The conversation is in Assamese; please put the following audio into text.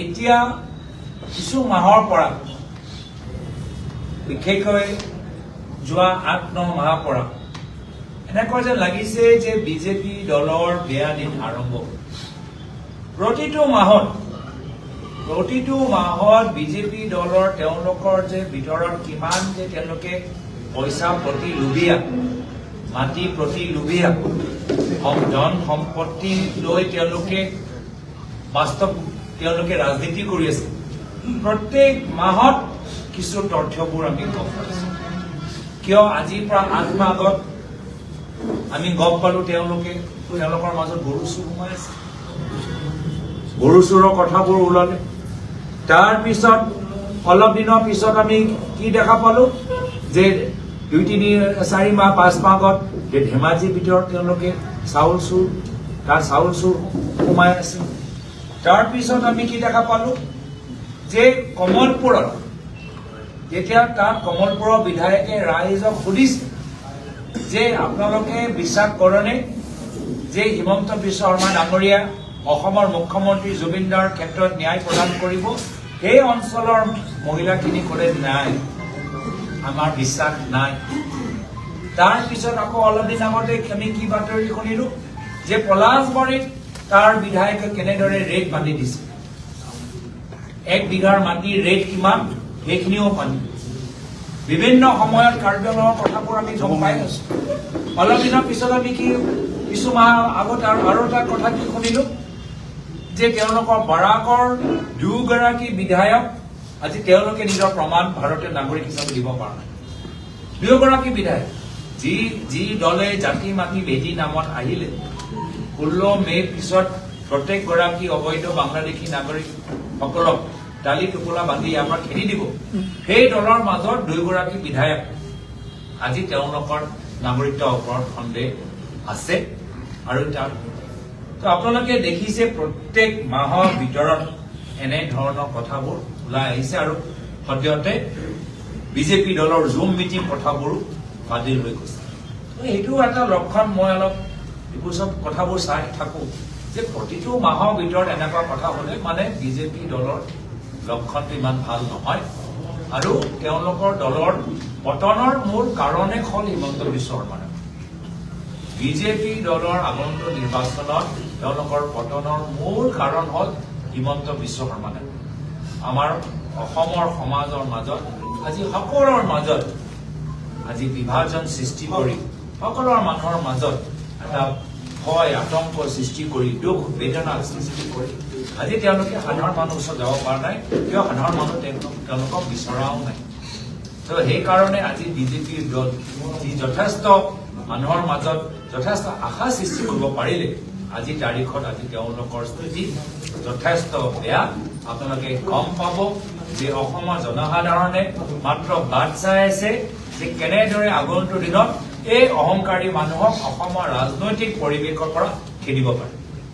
এতিয়া কিছু মাহৰ পৰা বিশেষকৈ যোৱা ৮-৯ মাহৰ পৰা এনেকুৱা যে লাগিছে যে বিজেপি দলৰ বেয়া দিন আৰম্ভ প্ৰতিটো মাহত বিজেপি দলৰ তেওঁলোকৰ যে ভিতৰত কিমান যে তেওঁলোকে পইচা প্ৰতি লোভীয়া মাটি প্ৰতি লোভীয়া ধন সম্পত্তি লৈ তেওঁলোকে বাস্তৱ তেওঁলোকে ৰাজনীতি কৰি আছে প্ৰত্যেক মাহত কিছু তথ্যবোৰ আমি গম পাইছো কিয় আজিৰ পৰা ৮ মাহ আগত আমি গম পালো তেওঁলোকৰ মাজত গৰু চুৰ সোমাই আছে গৰু চুৰৰ কথাবোৰ ওলালে তাৰপিছত অলপ দিনৰ পিছত আমি কি দেখা পালো যে 2-3-4 মাহ 5 মাহ আগত যে ধেমাজিৰ ভিতৰত তেওঁলোকে চাউল চুৰ সোমাই আছে তাৰপিছত আমি কি দেখা পালো যে কমলপুৰত যেতিয়া তাত কমলপুৰৰ বিধায়কে ৰাইজক সুধিছে যে আপোনালোকে বিশ্বাস কৰেনে যে হিমন্ত বিশ্ব শৰ্মা ডাঙৰীয়া অসমৰ মুখ্যমন্ত্ৰী জুবিনদাৰ ক্ষেত্ৰত ন্যায় প্ৰদান কৰিব সেই অঞ্চলৰ মহিলাখিনি ক'লে নাই আমাৰ বিশ্বাস নাই তাৰপিছত আকৌ অলপ দিন আগতে আমি কি বাতৰি শুনিলো যে পলাশবাৰীত তাৰ বিধায়কে কেনেদৰে ৰেট বান্ধি দিছে 1 বিঘাৰ মাটিৰ ৰেট কিমান সেইখিনিও পানী বিভিন্ন সময়ত কাৰ্যালয়ৰ কথাবোৰ আমি গম পাই আছো অলপ দিনৰ পিছত আমি কিছু মাহ আগত আৰু এটা কথা কি শুনিলো যে তেওঁলোকৰ বাৰাকৰ 2 গৰাকী বিধায়ক আজি তেওঁলোকে নিজৰ প্ৰমাণ ভাৰতীয় নাগৰিক হিচাপে দিব পৰা নাই 2 গৰাকী বিধায়ক যি দলে জাতি মাটি ভেটি নামত আহিলে 16 মে পিছত প্ৰত্যেক গৰাকী অবৈধ বাংলাদেশী নাগৰিকসকলক ডালি টোপোলা বান্ধি ইয়াৰ পৰা খেদি দিব সেই দলৰ মাজত 2 গৰাকী বিধায়ক আজি তেওঁলোকৰ নাগৰিকত্বৰ ওপৰত সন্দেহ আছে আৰু তো আপোনালোকে দেখিছে প্ৰত্যেক মাহৰ ভিতৰত এনে ধৰণৰ কথাবোৰ ওলাই আহিছে আৰু সদ্যহতে বিজেপি দলৰ জুম মিটিং কথাবোৰো বাতিল হৈ গৈছে এইটো এটা লক্ষণ মই অলপ এইবোৰ চব কথাবোৰ চাই থাকো যে প্ৰতিটো মাহৰ ভিতৰত এনেকুৱা কথা হ'লে মানে বিজেপি দলৰ লক্ষণটো ইমান ভাল নহয় আৰু তেওঁলোকৰ দলৰ পতনৰ মূল কাৰণে হ'ল হিমন্ত বিশ্ব শৰ্মা বিজেপি দলৰ আগন্তুক নিৰ্বাচনত তেওঁলোকৰ পতনৰ মূল কাৰণ হ'ল হিমন্ত বিশ্ব শৰ্মা আমাৰ অসমৰ সমাজৰ মাজত আজি সকলোৰ মাজত আজি বিভাজন সৃষ্টি কৰি সকলোৰ মানুহৰ মাজত এটা ভয় আতংক সৃষ্টি কৰি দুখ বেদনা সৃষ্টি কৰি আজি তেওঁলোকে সাধাৰণ মানুহৰ ওচৰত যাব পৰা নাই কিয় সাধাৰণ মানুহ তেওঁলোকক বিচৰাও নাই তো সেইকাৰণে আজি বিজেপিৰ দল যি যথেষ্ট মানুহৰ মাজত যথেষ্ট আশা সৃষ্টি কৰিব পাৰিলে আজি তাৰিখত আজি তেওঁলোকৰ স্থিতি যথেষ্ট বেয়া আপোনালোকে গম পাব যে অসমৰ জনসাধাৰণে মাত্ৰ বাট চাই আছে যে কেনেদৰে আগন্তুক দিনত এই অহংকাৰী মানুহক অসমৰ ৰাজনৈতিক পৰিৱেশৰ পৰা খেদিব পাৰে